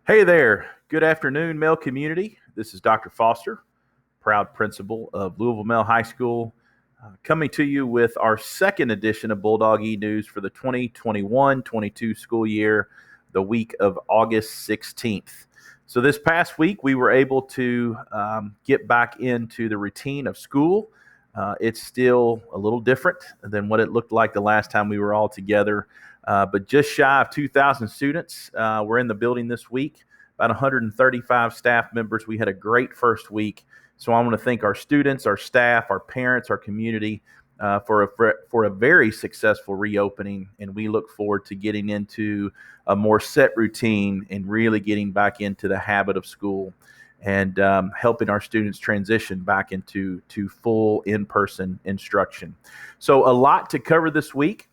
Hey there. Good afternoon, Male community. This is Dr. Foster, proud principal of Louisville Male High School, coming to you with our second edition of Bulldog eNews for the 2021-22 school year, the week of August 16th. So this past week, we were able to get back into the routine of school. It's still a little different than what it looked like the last time we were all together. But just shy of 2,000 students were in the building this week, about 135 staff members. We had a great first week. So I want to thank our students, our staff, our parents, our community for a very successful reopening. And we look forward to getting into a more set routine and really getting back into the habit of school and helping our students transition back into full in-person instruction. So a lot to cover this week.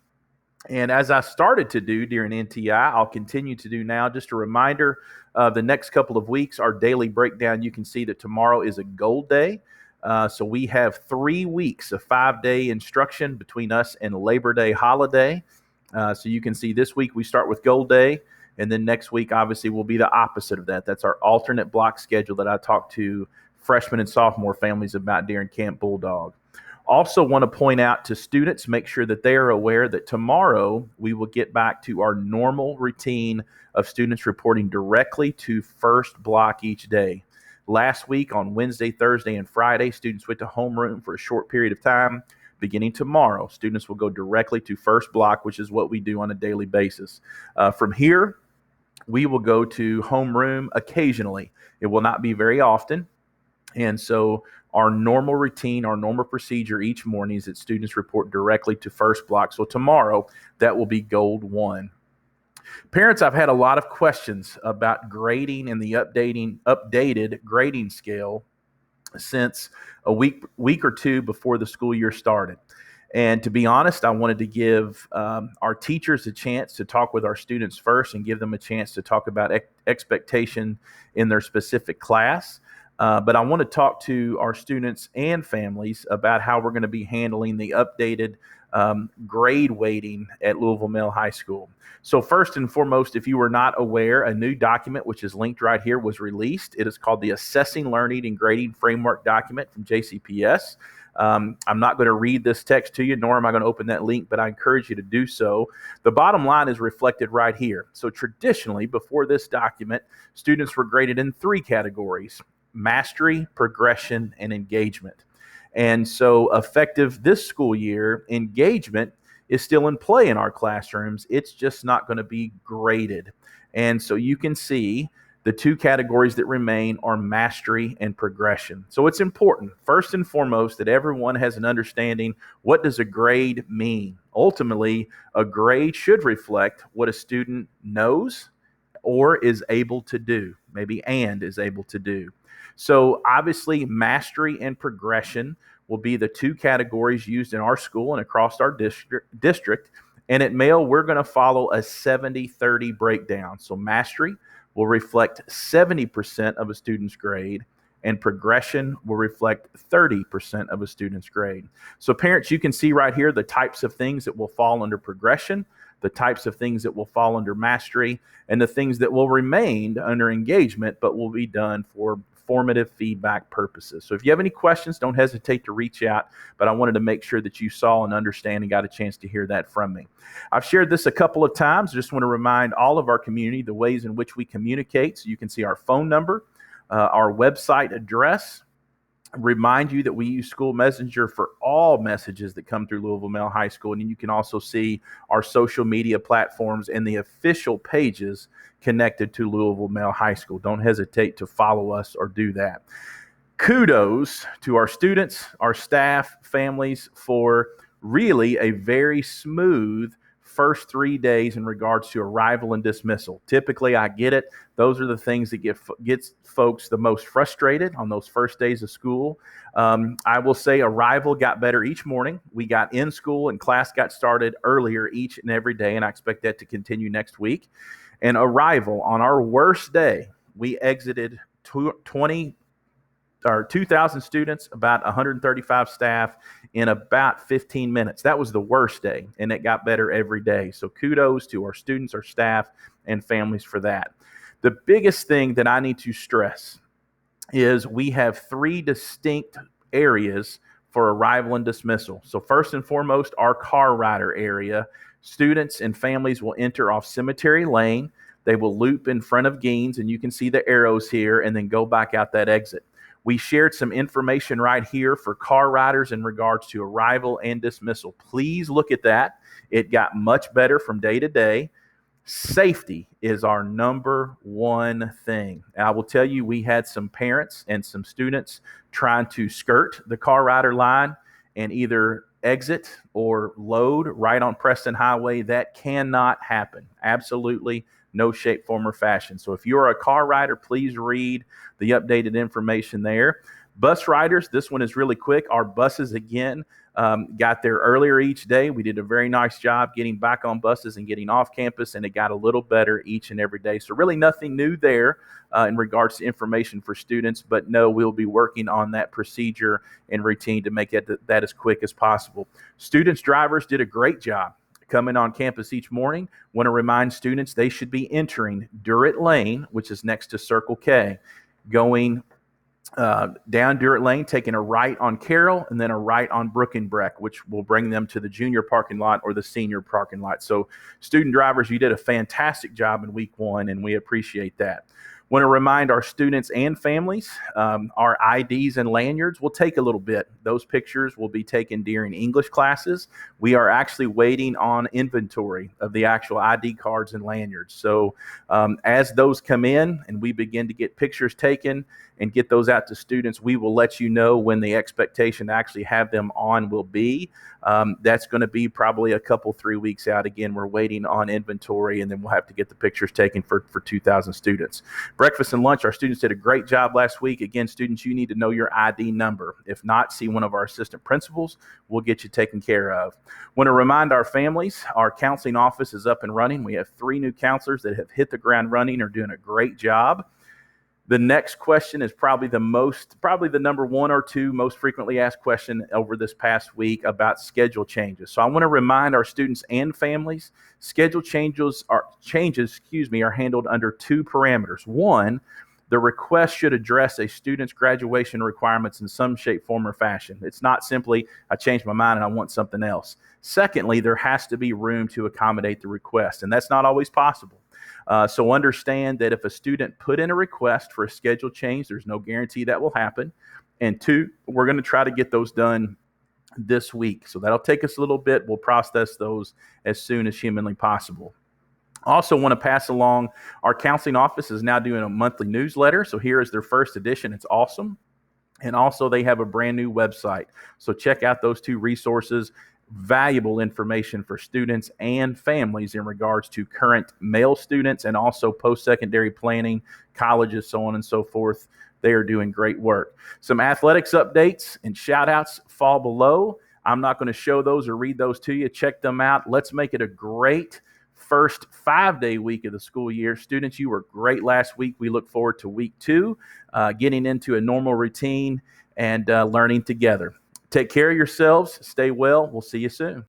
And as I started to do during NTI, I'll continue to do now. Just a reminder of the next couple of weeks, our daily breakdown. You can see that tomorrow is a gold day. So we have 3 weeks of 5-day instruction between us and Labor Day holiday. So you can see this week we start with gold day. And then next week, obviously, will be the opposite of that. That's our alternate block schedule that I talked to freshman and sophomore families about during Camp Bulldog. Also want to point out to students, make sure that they are aware that tomorrow we will get back to our normal routine of students reporting directly to first block each day. Last week on Wednesday, Thursday, and Friday, students went to homeroom for a short period of time. Beginning tomorrow, students will go directly to first block, which is what we do on a daily basis. From here, we will go to homeroom occasionally. It will not be very often. And so our normal routine, our normal procedure each morning is that students report directly to first block. So tomorrow, that will be gold 1. Parents, I've had a lot of questions about grading and the updated grading scale since a week or two before the school year started. And to be honest, I wanted to give our teachers a chance to talk with our students first and give them a chance to talk about expectation in their specific class. But I want to talk to our students and families about how we're going to be handling the updated grade weighting at Louisville Male High School. So first and foremost, if you were not aware, a new document, which is linked right here, was released. It is called the Assessing Learning and Grading Framework document from JCPS. I'm not going to read this text to you, nor am I going to open that link, but I encourage you to do so. The bottom line is reflected right here. So traditionally, before this document, students were graded in 3 categories: mastery, progression, and engagement. And so effective this school year, engagement is still in play in our classrooms. It's just not going to be graded. And so you can see the 2 categories that remain are mastery and progression. So it's important, first and foremost, that everyone has an understanding, what does a grade mean? Ultimately, a grade should reflect what a student knows or is able to do, maybe and is able to do. So obviously, mastery and progression will be the 2 categories used in our school and across our district. And at Male, we're going to follow a 70-30 breakdown. So mastery will reflect 70% of a student's grade, and progression will reflect 30% of a student's grade. So parents, you can see right here the types of things that will fall under progression, the types of things that will fall under mastery, and the things that will remain under engagement but will be done for formative feedback purposes. So if you have any questions, don't hesitate to reach out, but I wanted to make sure that you saw and understand and got a chance to hear that from me. I've shared this a couple of times. Just want to remind all of our community the ways in which we communicate. So you can see our phone number, our website address. Remind you that we use School Messenger for all messages that come through Louisville Male High School. And you can also see our social media platforms and the official pages connected to Louisville Male High School. Don't hesitate to follow us or do that. Kudos to our students, our staff, families for really a very smooth first 3 days in regards to arrival and dismissal. Typically, I get it. Those are the things that gets folks the most frustrated on those first days of school. I will say arrival got better each morning. We got in school and class got started earlier each and every day, and I expect that to continue next week. And arrival, on our worst day, we exited 2,000 students, about 135 staff in about 15 minutes. That was the worst day, and it got better every day. So kudos to our students, our staff, and families for that. The biggest thing that I need to stress is we have three distinct areas for arrival and dismissal. So first and foremost, our car rider area. Students and families will enter off Cemetery Lane. They will loop in front of Gaines, and you can see the arrows here, and then go back out that exit. We shared some information right here for car riders in regards to arrival and dismissal. Please look at that. It got much better from day to day. Safety is our number one thing. And I will tell you, we had some parents and some students trying to skirt the car rider line and either exit or load right on Preston Highway. That cannot happen. Absolutely no shape, form, or fashion. So if you're a car rider, please read the updated information there. Bus riders, this one is really quick. Our buses, again, got there earlier each day. We did a very nice job getting back on buses and getting off campus, and it got a little better each and every day. So really nothing new there in regards to information for students, but no, we'll be working on that procedure and routine to make that as quick as possible. Students, drivers did a great job coming on campus each morning. Want to remind students they should be entering Durrett Lane, which is next to Circle K, going down Durrett Lane, taking a right on Carroll, and then a right on Brookenbreck, which will bring them to the junior parking lot or the senior parking lot. So student drivers, you did a fantastic job in week one, and we appreciate that. Want to remind our students and families, our IDs and lanyards will take a little bit. Those pictures will be taken during English classes. We are actually waiting on inventory of the actual ID cards and lanyards. So as those come in and we begin to get pictures taken and get those out to students, we will let you know when the expectation to actually have them on will be. That's going to be probably a couple, 3 weeks out. Again, we're waiting on inventory, and then we'll have to get the pictures taken for 2,000 students. Breakfast and lunch, our students did a great job last week. Again, students, you need to know your ID number. If not, see one of our assistant principals. We'll get you taken care of. Want to remind our families, our counseling office is up and running. We have 3 new counselors that have hit the ground running, are doing a great job. The next question is probably the number 1 or 2 most frequently asked question over this past week about schedule changes. So I want to remind our students and families, schedule changes are handled under 2 parameters. 1, the request should address a student's graduation requirements in some shape, form, or fashion. It's not simply, I changed my mind and I want something else. Secondly, there has to be room to accommodate the request, and that's not always possible. So understand that if a student put in a request for a schedule change, there's no guarantee that will happen. And 2, we're going to try to get those done this week. So that'll take us a little bit. We'll process those as soon as humanly possible. Also want to pass along, our counseling office is now doing a monthly newsletter. So here is their first edition. It's awesome. And also they have a brand new website. So check out those 2 resources. Valuable information for students and families in regards to current male students and also post-secondary planning, colleges, so on and so forth. They are doing great work. Some athletics updates and shout outs fall below. I'm not going to show those or read those to you. Check them out. Let's make it a great first 5-day week of the school year. Students, you were great last week. We look forward to week 2, getting into a normal routine and learning together. Take care of yourselves. Stay well. We'll see you soon.